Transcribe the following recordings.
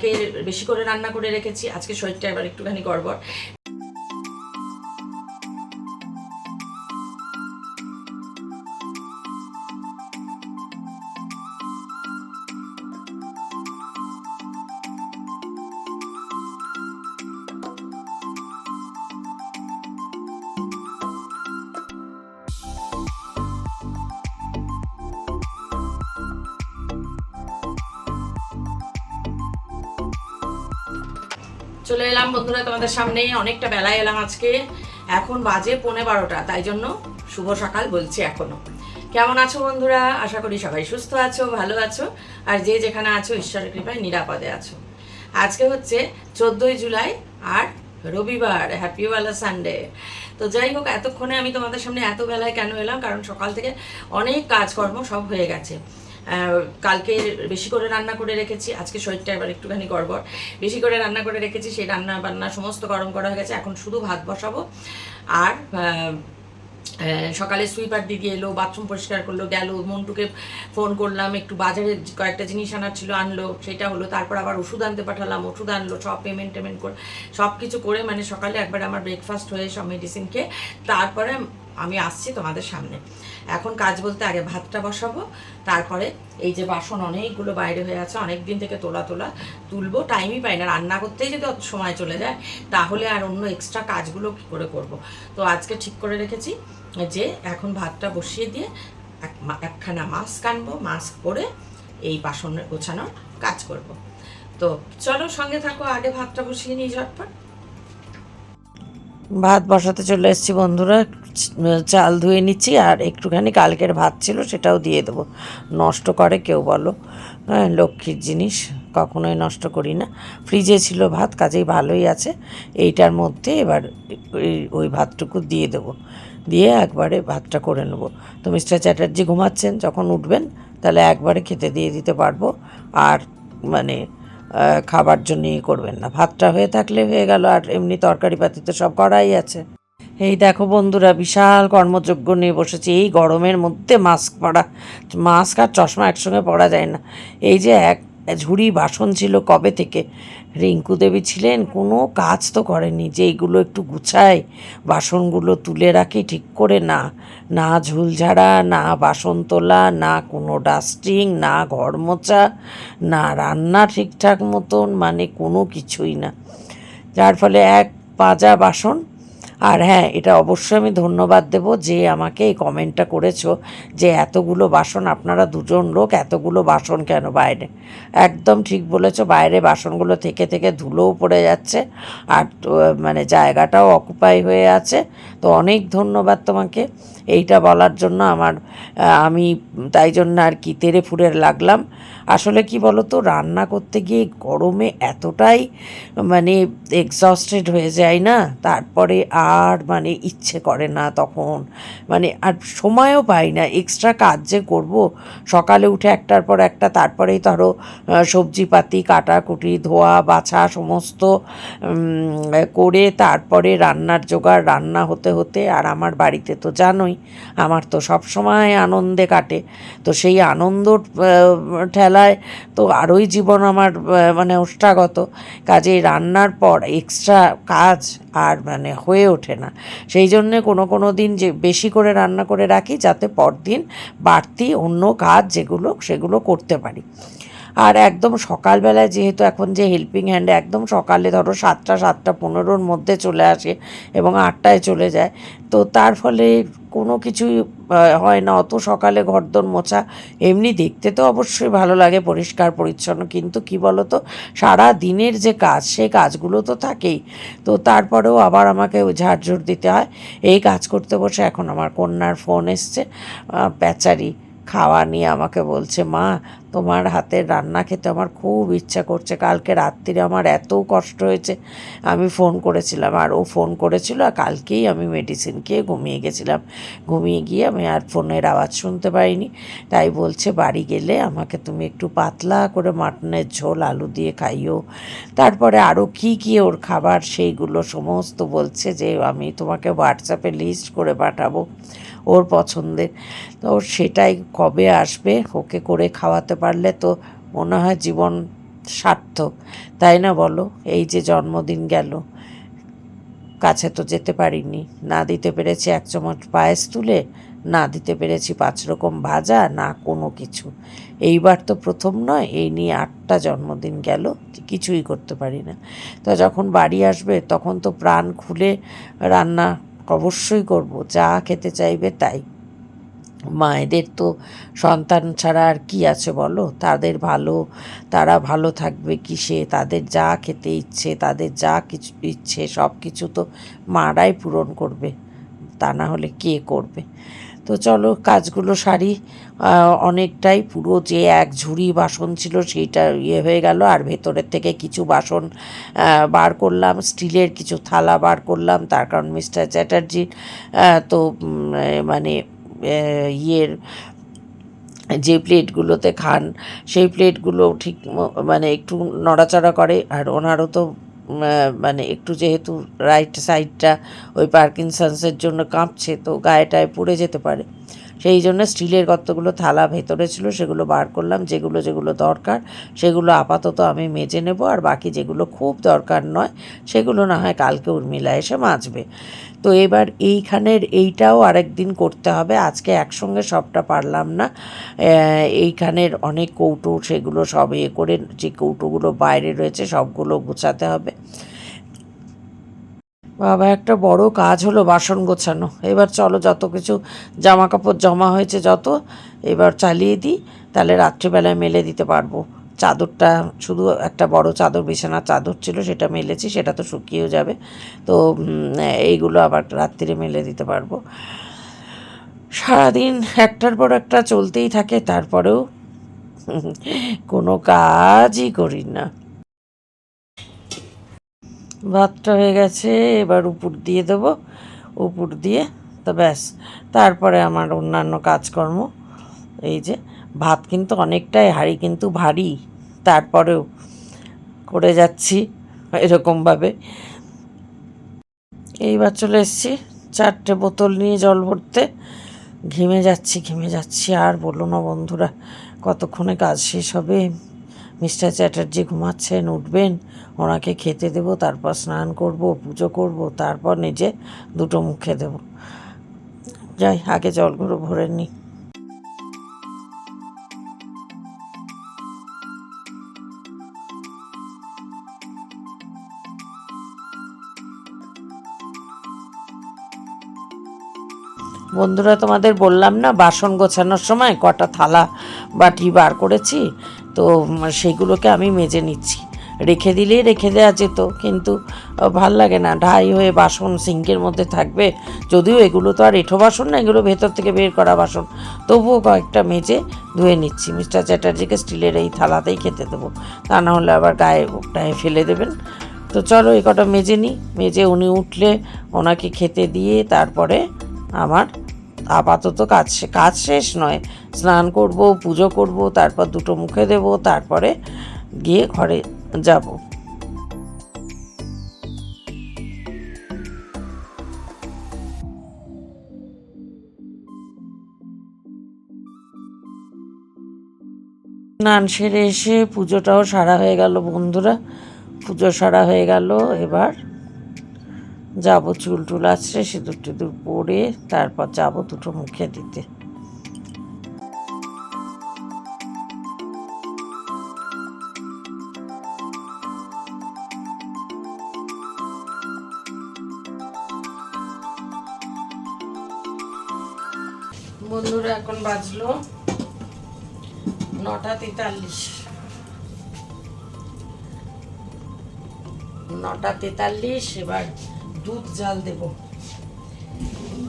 কালকে বেশি করে রান্না করে রেখেছি, আজকে শরীরটা এবার একটুখানি গড়বড়। চলে এলাম বন্ধুরা তোমাদের সামনে, অনেকটা বেলায় এলাম আজকে, এখন বাজে 11:15, তাই জন্য শুভ সকাল বলছি এখনো। কেমন আছো বন্ধুরা? আশা করি সবাই সুস্থ আছো, ভালো আছো, আর যে যেখানে আছো ঈশ্বরের কৃপায় নিরাপদে আছো। আজকে হচ্ছে 14ই জুলাই আর রবিবার, হ্যাপিওয়ালা সানডে। তো যাই হোক, এতক্ষণে আমি তোমাদের সামনে এত বেলায় কেন এলাম, কারণ সকাল থেকে অনেক কাজকর্ম সব হয়ে গেছে। কালকে বেশি করে রান্না করে রেখেছি, আজকে শরীরটা এবার একটুখানি গড়বড়, বেশি করে রান্না করে রেখেছি, সেই রান্না বান্না সমস্ত গরম করা হয়ে গেছে, এখন শুধু ভাত বসাবো। আর সকালে সুইপার দিদি এলো, বাথরুম পরিষ্কার করলো, গেল। মন্টুকে ফোন করলাম, একটু বাজারে কয়েকটা জিনিস আনার ছিল, আনলো, সেটা হলো। তারপর আবার ওষুধ আনতে পাঠালাম, ওষুধ আনলো, সব পেমেন্ট করে সব কিছু করে, মানে সকালে একবার আমার ব্রেকফাস্ট হয়ে সব মেডিসিন খেয়ে তারপরে আমি আসছি তোমাদের সামনে। এখন কাজ বলতে আগে ভাতটা বসাবো, তারপরে এই যে বাসন অনেকগুলো বাইরে হয়ে আছে, অনেক দিন থেকে তুলবো, টাইমই পাই না, রান্না করতেই যদি অত সময় চলে যায় তাহলে আর অন্য এক্সট্রা কাজগুলো কী করে করব। তো আজকে ঠিক করে রেখেছি যে এখন ভাতটা বসিয়ে দিয়ে একখানা মাস্ক আনবো, মাস্ক পরে এই বাসন গোছানোর কাজ করব। তো চলো সঙ্গে থাকো, আগে ভাতটা বসিয়ে নিই ঝটপট। ভাত বসাতে চলে এসেছি বন্ধুরা, চাল ধুয়ে নিচ্ছি, আর একটুখানি কালকের ভাত ছিল সেটাও দিয়ে দেবো। নষ্ট করে কেউ বলো? হ্যাঁ, লক্ষ্মীর জিনিস, কখনোই নষ্ট করি না। ফ্রিজে ছিল ভাত, কাজেই ভালোই আছে। এইটার মধ্যে এবার ওই ভাতটুকু দিয়ে দেবো, দিয়ে একবারে ভাতটা করে নেবো। তো মিস্টার চ্যাটার্জি ঘুমাচ্ছেন, যখন উঠবেন তাহলে একবারে খেতে দিয়ে দিতে পারবো। আর মানে খাবার জন্য করবেন না, ভাতটা হয়ে থাকলে হয়ে গেল, আর এমনি তরকারি পাতি তো সব করাই আছে। এই দেখো বন্ধুরা, বিশাল কর্মযজ্ঞ নিয়ে বসেছি এই গরমের মধ্যে। মাস্ক আর চশমা একসঙ্গে পরা যায় না। এই যে এক ঝুড়ি বাসন ছিল কবে থেকে, রিঙ্কু দেবী ছিলেন, কোনো কাজ তো করেনি যে এইগুলো একটু গুছাই, বাসনগুলো তুলে রাখি ঠিক করে, না না ঝুল ঝাড়া, না বাসন তোলা, না কোনো ডাস্টিং, না ঘর মোছা, না রান্না ঠিকঠাক মতন, মানে কোনো কিছুই না, যার ফলে এক পাজা বাসন। আর হ্যাঁ, এটা অবশ্যই আমি ধন্যবাদ দেব যে আমাকে এই কমেন্টটা করেছো যে এতগুলো বাসন, আপনারা দুজন লোক এতগুলো বাসন কেন বাইরে। একদম ঠিক বলেছো, বাইরে বাসনগুলো থেকে থেকে ধুলোও পড়ে যাচ্ছে, আর মানে জায়গাটাও অকুপাই হয়ে আছে। তো অনেক ধন্যবাদ তোমাকে এইটা বলার জন্য। আমি তাই জন্য আর কি তেড়ে ফুড়ে লাগলাম। আসলে কি বলো তো, রান্না করতে গিয়ে গরমে এতটাই মানে এক্সস্টেড হয়ে যায় না, তারপরে আর মানে ইচ্ছে করে না তখন, মানে আর সময়ও পাই না এক্সট্রা কাজ যে করবো। সকালে উঠে একটার পর একটা, তারপরেই ধরো সবজিপাতি কাটাকুটি, ধোয়া বাছা সমস্ত করে তারপরে রান্নার জোগাড়, রান্না হতে হতে। আর আমার বাড়িতে তো জানোই আমার তো সব সময় আনন্দে কাটে, তো সেই আনন্দ ঠেলায় তো আরোই জীবন আমার মানে ওষ্ঠাগত। কাজেই রান্নার পর এক্সট্রা কাজ আর মানে হয়ে ওঠে না। সেই জন্যে কোনো দিন যে বেশি করে রান্না করে রাখি, যাতে পরদিন বাড়তি অন্য কাজ যেগুলো সেগুলো করতে পারি। আর একদম সকালবেলায়, যেহেতু এখন যে হেল্পিং হ্যান্ডে একদম সকালে ধরো 7:15-7:15 মধ্যে চলে আসে এবং 8টায় চলে যায়, তো তার ফলে কোনো কিছুই হয় না অত সকালে ঘরদোর মোছা। এমনি দেখতে তো অবশ্যই ভালো লাগে পরিষ্কার পরিচ্ছন্ন, কিন্তু কি বলো তো, সারা দিনের যে কাজ, সেই কাজগুলো তো থাকেই। তো তারপরেও আবার আমাকে ঝাড়ঝুড় দিতে হয়। এই কাজ করতে বসে এখন আমার কন্যার ফোন এসছে, বেচারি খাওয়া নিয়ে আমাকে বলছে, মা তোমার হাতের রান্না খেতে আমার খুব ইচ্ছা করছে। কালকে রাত্রিরে আমার এত কষ্ট হয়েছে, আমি ফোন করেছিলাম আর ও ফোন করেছিল, আর কালকেই আমি মেডিসিন খেয়ে ঘুমিয়ে গেছিলাম। ঘুমিয়ে গিয়ে আমি আর ফোনের আওয়াজ শুনতে পাইনি। তাই বলছে বাড়ি গেলে আমাকে তুমি একটু পাতলা করে মাটনের ঝোল আলু দিয়ে খাইও। তারপরে আরও কী ওর খাবার সেইগুলো সমস্ত বলছে যে আমি তোমাকে হোয়াটসঅ্যাপে লিস্ট করে পাঠাবো ওর পছন্দের। তো সেটাই কবে আসবে, ওকে করে খাওয়াতে পারলে তো মনে হয় জীবন সার্থক, তাই না বলো? এই যে জন্মদিন গেল, কাছে তো যেতে পারিনি, না দিতে পেরেছি 1 চামচ পায়েস তুলে, না দিতে পেরেছি 5 রকম ভাজা, না কোনো কিছু। এইবার তো প্রথম নয়, এই নিয়ে 8টা জন্মদিন গেল, কিছুই করতে পারি না। তো যখন বাড়ি আসবে তখন তো প্রাণ খুলে রান্না অবশ্যই করব, যা খেতে চাইবে তাই। মায়েদের তো সন্তান ছাড়া আর কি আছে বলো? তারা ভালো থাকবে কিসে? তাদের যা খেতে ইচ্ছে, তাদের যা কিছু ইচ্ছে সব কিছু তো মারাই পূরণ করবে, তা না হলে কে করবে? তো চলো কাজগুলো সারি। অনেকটাই, পুরো যে এক ঝুড়ি বাসন ছিল সেইটা হয়ে গেল, আর ভেতরের থেকে কিছু বাসন বার করলাম, স্টিলের কিছু থালা বার করলাম, তার কারণ মিস্টার চ্যাটার্জি তো মানে ইয়ের যে প্লেটগুলোতে খান সেই প্লেটগুলো ঠিক মানে একটু নড়াচড়া করে, আর ওনারও তো মানে একটু যেহেতু রাইট সাইডটা ওই পার্কিনসন্সের জন্য কাঁপছে, তো গায়েটায় পড়ে যেতে পারে। সেই জন্য স্টিলের কতগুলো থালা ভেতরে ছিল সেগুলো বার করলাম, যেগুলো যেগুলো দরকার সেগুলো আপাতত আমি মেজে নেব, আর বাকি যেগুলো খুব দরকার নয় সেগুলো না হয় কালকে উর্মিলা এসে মাজবে। তো এবার এইখানের এইটাও আরেকদিন করতে হবে, আজকে একসঙ্গে সবটা পারলাম না। এইখানের অনেক কৌটো সেগুলো সব করে, যে কৌটোগুলো বাইরে রয়েছে সবগুলো গোছাতে হবে। বাবা, একটা বড় কাজ হলো বাসন গোছানো। এবার চলো যত কিছু জামা কাপড় জমা হয়েছে যত, এবার চালিয়ে দিই, তাহলে রাত্রিবেলায় মেলে দিতে পারবো। চাদরটা শুধু একটা বড় চাদর, বিছানার চাদর ছিল, সেটা মেলেছি, সেটা তো শুকিয়েও যাবে। তো এইগুলো আবার রাত্রিরে মেলে দিতে পারবো। সারাদিন একটার পর একটা চলতেই থাকে, তারপরেও কোনো কাজই করি না। ভাতটা হয়ে গেছে, এবার উপর দিয়ে দেবো, উপর দিয়ে তো ব্যাস, তারপরে আমার অন্যান্য কাজকর্ম। এই যে ভাত কিন্তু অনেকটাই, হাঁড়ি কিন্তু ভারী, তারপরেও করে যাচ্ছি এরকমভাবে। এইবার চলে এসেছি 4টে বোতল নিয়ে জল ভরতে। ঘেমে যাচ্ছি আর বলো না বন্ধুরা, কতক্ষণে কাজ শেষ হবে। মিস্টার চ্যাটার্জি ঘুমাচ্ছেন, উঠবেন, ওনাকে খেতে দেবো, তারপর স্নান করব, পুজো করব, তারপর নিজে দুটো মুখে দেবো। যাই আগে জলগুলো ভরে নিই। বন্ধুরা, তোমাদের বললাম না বাসন গোছানোর সময় কটা থালা বাটি বার করেছি, তো সেগুলোকে আমি মেজে নিচ্ছি। রেখে দিলেই রেখে দেওয়া যেত, কিন্তু ভাল লাগে না, ঢাই হয়ে বাসন সিঙ্কের মধ্যে থাকবে। যদিও এগুলো তো আর এঁঠো বাসন না, এগুলো ভেতর থেকে বের করা বাসন, তবুও কয়েকটা মেজে ধুয়ে নিচ্ছি। মিস্টার চ্যাটার্জিকে স্টিলের এই থালাতেই খেতে দেবো, তা না হলে আবার গায়ে ফেলে দেবেন। তো চলো এই কটা মেজে নিই, মেজে উনি উঠলে ওনাকে খেতে দিয়ে তারপরে আমার আপাতত কাজ শেষ নয়, স্নান করব, পুজো করব, তারপর দুটো মুখে দেব, তারপরে গিয়ে ঘরে যাব। স্নান সেরে এসে পুজোটাও সারা হয়ে গেল বন্ধুরা, পুজো সারা হয়ে গেল। এবার যাব চুল টুল আছড়ে, সিঁদুর টিঁদুর পরে তারপর যাব দুটো মুখে দিতে। বন্ধুরা, এখন বাজলো 9টা 43। 9টা 43, এবার দুধ জাল দেব।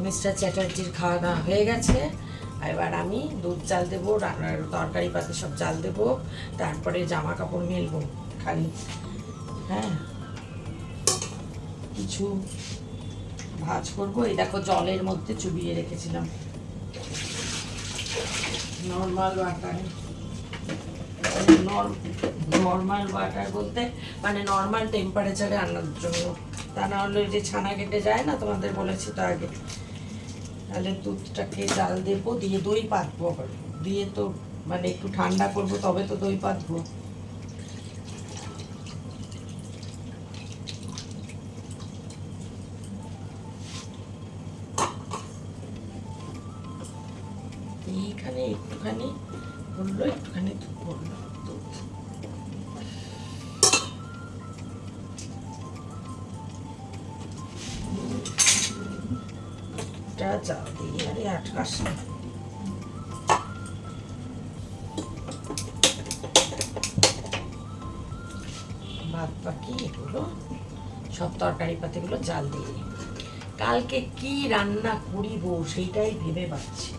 মিস্টার চ্যাটার্জির খাওয়া দাওয়া হয়ে গেছে, এবার আমি দুধ জাল দেবো, রান্নার তরকারি পাতি সব জাল দেবো, তারপরে জামা কাপড় মেলবো খালি। হ্যাঁ, কিছু ভাজ করবো। এই দেখো জলের মধ্যে চুবিয়ে রেখেছিলাম নর্মাল ওয়াটার। নর্মাল ওয়াটার বলতে মানে নর্মাল টেম্পারেচারে আনার জন্য, তা না হলে যে ছানা কেটে যায় না, তোমাদের বলেছি তো আগে। তাহলে দুধটাকে জাল দেবো, দিয়ে দই পাতবো, দিয়ে তো মানে একটু ঠান্ডা করবো তবে তো দই পাতবো। এখানে একটুখানি বললো, একটুখানি দুধ বললো, দুধ চাল দিই। আরে আটকাস না। ভাত বাকি এগুলো সব তরকারি পাতিগুলো জাল দিয়ে, কালকে কি রান্না করিব সেইটাই ভেবে পাচ্ছি।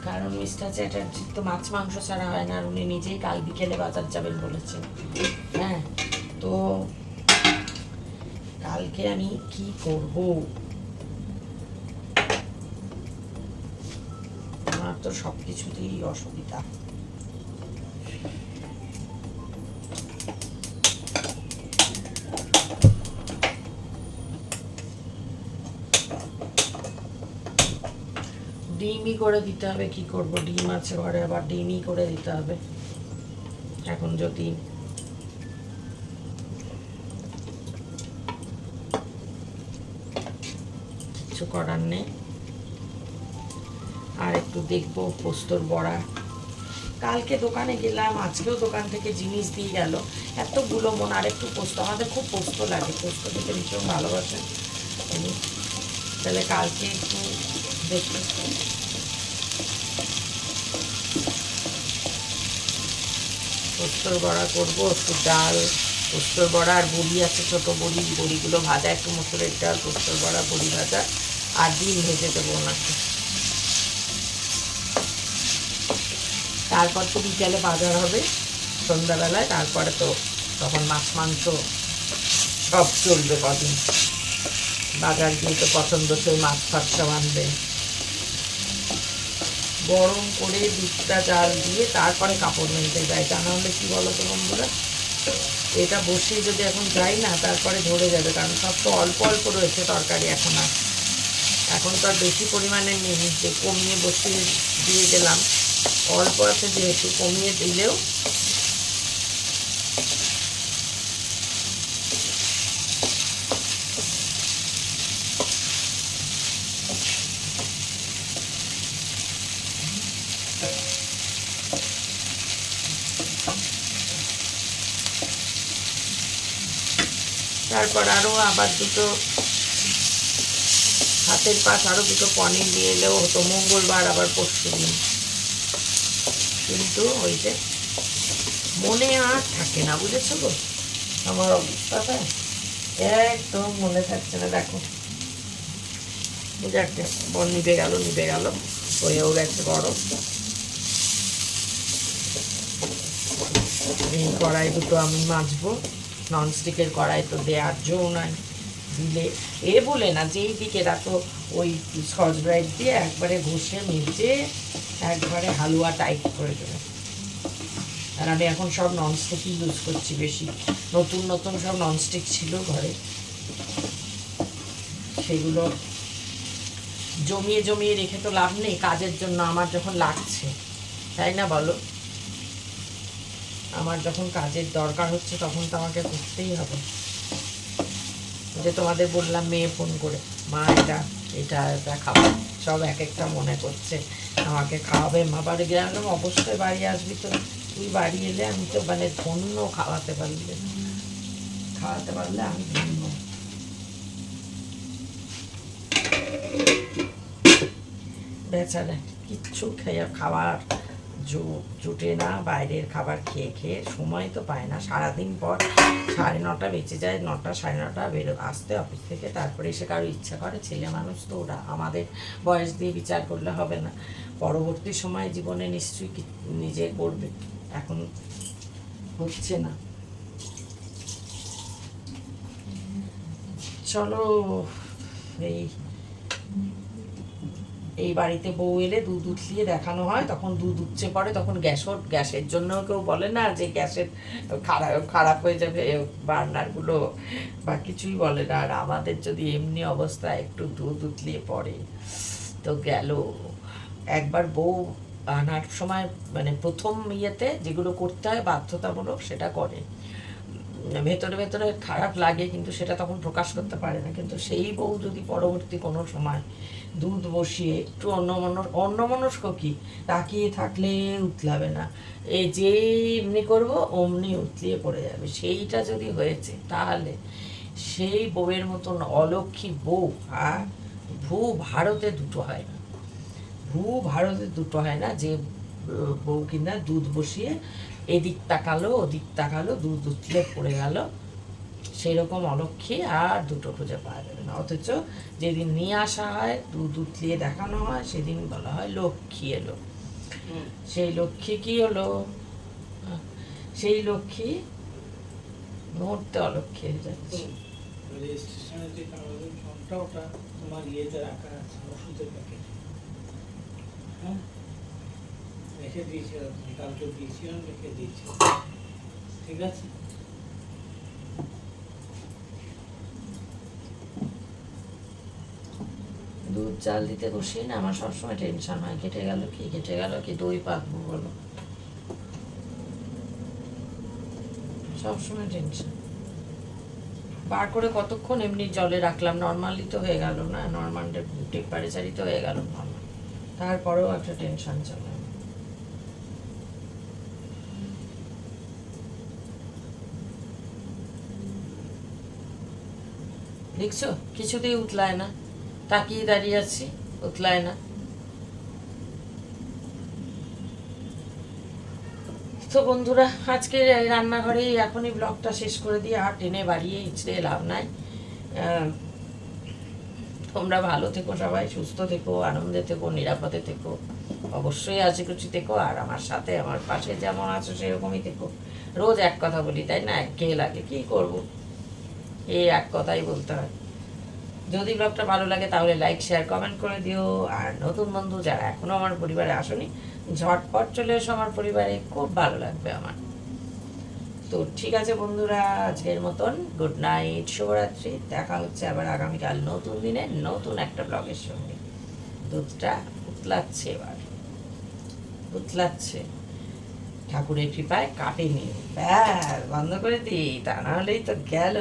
কারণ মিস্টার চ্যাটার্জির তো মাছ মাংস ছাড়া হয় না, আর উনি নিজেই কাল বিকেলে বাজার যাবেন বলেছেন। হ্যাঁ, তো কালকে আমি কি করব? আমার তো সব কিছুতেই অসুবিধা। ডিমই করে দিতে হবে, কি করব, ডিম আছে ঘরে, আবার ডিমই করে দিতে হবে। এখন যদি কিছু করার নেই। আর একটু দেখবো পোস্তর বড়া। কালকে দোকানে গেলাম, আজকেও দোকান থেকে জিনিস দিয়ে গেল এতগুলো মন। আর একটু পোস্ত, আমাদের খুব পোস্ত লাগে, পোস্ত খেতে ভীষণ ভালোবাসেন উনি। তাহলে কালকে একটু দেখতে পোস্তর বড়া করবো, একটু ডাল, পোস্তর বড়া আর বড়ি আছে, ছোটো বড়ি, বড়িগুলো ভাজা, একটু মসুরের ডাল, পোস্তর বড়া, বড়ি ভাজা আর ডিম ভেজে দেবো ওনাকে। তারপর তো বিকেলে বাজার হবে সন্ধ্যাবেলায়, তারপরে তো তখন মাছ মাংস সব চলবে কদিন। বাজার গিয়ে তো পছন্দসই মাছ ফাছ সব আনবে। গরম করে দুধটা জাল দিয়ে তারপরে কাপড় মেলতে যাই, তা নাহলে কী বলো তো বন্ধুরা, এটা বসিয়ে যদি এখন যাই না তারপরে ধরে যাবে। কারণ সব তো অল্প অল্প রয়েছে তরকারি, এখন তো আর বেশি পরিমাণে নেই, যে কমিয়ে বসিয়ে দিয়ে গেলাম। অল্প আছে যেহেতু, কমিয়ে দিলেও তারপর আরও আবার দুটো হাতের পাশ আরও দুটো পনির নিয়ে এলেও হতো, মঙ্গলবার আবার পরশু দিন। কিন্তু ওই যে মনে আর থাকে না, বুঝেছো গো আমার অবস্থাটা, একদম মনে থাকছে না। দেখো যাকে নিভে গেল হয়েও গেছে গরম। এই কড়াই দুটো আমি মাজবো, ননস্টিকের কড়াই তো দেওয়ার জো নাই, দিলে এ বলে না যেই দিকে রাখো ওই স্কচ ব্রাইট দিয়ে একবারে ঘষে মেজে একবারে হালুয়া টাইট করে দেবে। আর আমি এখন সব ননস্টিকই ইউজ করছি বেশি, নতুন নতুন সব ননস্টিক ছিল ঘরে, সেগুলো জমিয়ে জমিয়ে রেখে তো লাভ নেই কাজের জন্য। আমার যখন লাগছে, তাই না বলো, আমার যখন কাজের দরকার হচ্ছে তখন তো আমাকে করতেই হবে। যে তোমাদের বললাম মেয়ে ফোন করে, মা এটা এটা এটা খাবো, সব এক একটা মনে করছে আমাকে খাওয়াবে। মা বাড়ি গেলাম, অবশ্যই বাড়ি আসবি, তো তুই বাড়ি এলে আমি তো মানে ধন্য, খাওয়াতে পারলে আমি ধন্য। বেচারা কিচ্ছু খাওয়ার জুটে না, বাইরের খাবার খেয়ে খেয়ে সময় তো পায় না। সারাদিন পর 9:30 বেঁচে যায়, 9টা 9:30 আসতে অফিস থেকে, তারপরে এসে কারো ইচ্ছা করে, ছেলে মানুষ তো ওরা, আমাদের বয়স দিয়ে বিচার করলে হবে না, পরবর্তী সময় জীবনে নিশ্চয়ই নিজে করবে, এখন হচ্ছে না। চলো, এই বাড়িতে বউ এলে দুধ উঠলিয়ে দেখানো হয়, তখন দুধ উঠছে পড়ে, তখন গ্যাসের জন্য কেউ বলে না যে গ্যাসের খারাপ হয়ে যাবে বার্নারগুলো বা কিছুই বলে না। আর আমাদের যদি এমনি অবস্থা একটু দুধ উঠলিয়ে পড়ে তো গেল। একবার বউ আনার সময় মানে প্রথম ইয়েতে যেগুলো করতে হয় বাধ্যতামূলক সেটা করে, ভেতরে ভেতরে খারাপ লাগে, কিন্তু সেটা তখন প্রকাশ করতে পারে না। কিন্তু সেই বউ যদি পরবর্তী কোনো সময় দুধ বসিয়ে একটু অন্যমনস্ক কি তাকিয়ে থাকলে উতলাবে না, এই যে এমনি করবো অমনি উতলিয়ে পড়ে যাবে, সেইটা যদি হয়েছে তাহলে সেই বউয়ের মতন অলক্ষী বউ আর ভারতে দুটো হয় না, ভারতে দুটো হয় না, যে বউ কিনা দুধ বসিয়ে এদিক তাকালো ওদিক তাকালো দুধ উতলে পড়ে গেল, সেরকম অলক্ষী আর দুটো খুঁজে পাওয়া যাবে না। অথচ যেদিন নিয়ে আসা হয় দুধ উতলিয়ে দেখানো হয় সেদিন বলা হয় লক্ষ্মী এলো। সেই লক্ষ্মী কি হলো? সেই লক্ষ্মী মুহূর্তে অলক্ষ্মী হয়ে যাচ্ছে। রেজিস্ট্রেশনের যে কাগজের ফর্মটা ওটা তোমার ইয়েতে রাখা আছে, ওষুধের প্যাকেট। হ্যাঁ, রেখে দিয়েছি, কালকে দিয়েছিলাম, রেখে দিয়েছি। ঠিক আছে। দুধ চাল দিতে বসিয়ে না আমার সবসময় টেনশন হয়, কেটে গেল কি দই পাকবো বলো, সবসময় টেনশন। বার করে কতক্ষণ এমনি জলে রাখলাম, নর্মালি তো হয়ে গেল না, নর্মাল টেম্পারেচারই তো হয়ে গেল নর্মাল, তারপরেও একটা টেনশন চলে। দেখছো কিছুতেই উতলায় না, তাকিয়ে দাঁড়িয়ে আছি, উতলায় না। তো বন্ধুরা, আজকে রান্নাঘরে এখনই ব্লগটা শেষ করে দিয়ে আর টেনে বাড়িয়ে ইচড়ে লাভ নাই। তোমরা ভালো থেকো, সবাই সুস্থ থেকো, আনন্দে থেকো, নিরাপদে থেকো, অবশ্যই আশিকুচি থেকো, আর আমার সাথে আমার পাশে যেমন আছো সেরকমই থেকো। রোজ এক কথা বলি তাই না, একঘেয়ে লাগে, কি করব, এই এক কথাই বলতে হয়। যদি ব্লগটা ভালো লাগে তাহলে লাইক শেয়ার কমেন্ট করে দিও, আর নতুন বন্ধু যারা এখনো আমার পরিবারে আসনি ঝটপট চলে এসো আমার পরিবারে, খুব ভালো লাগবে আমার। তো ঠিক আছে বন্ধুরা, আজকের মতন গুড নাইট, শুভরাত্রি, দেখা হচ্ছে আবার আগামীকাল নতুন দিনে নতুন একটা ব্লগের সঙ্গে। দুধটা উতলাচ্ছে, এবার উতলাচ্ছে, ঠাকুরের কৃপায় কাটেনি, ব্যাস বন্ধ করে দিই, তা না হলেই তো গেল।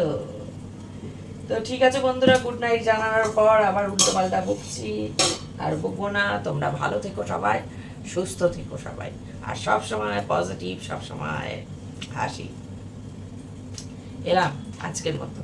তো ঠিক আছে বন্ধুরা, গুড নাইট জানানোর পর আবার উল্টো পাল্টা বকছি, আর বকবো না। তোমরা ভালো থেকো সবাই, সুস্থ থেকো সবাই, আর সব সময় পজিটিভ, সব সময় হাসি। এলাম আজকের মতো।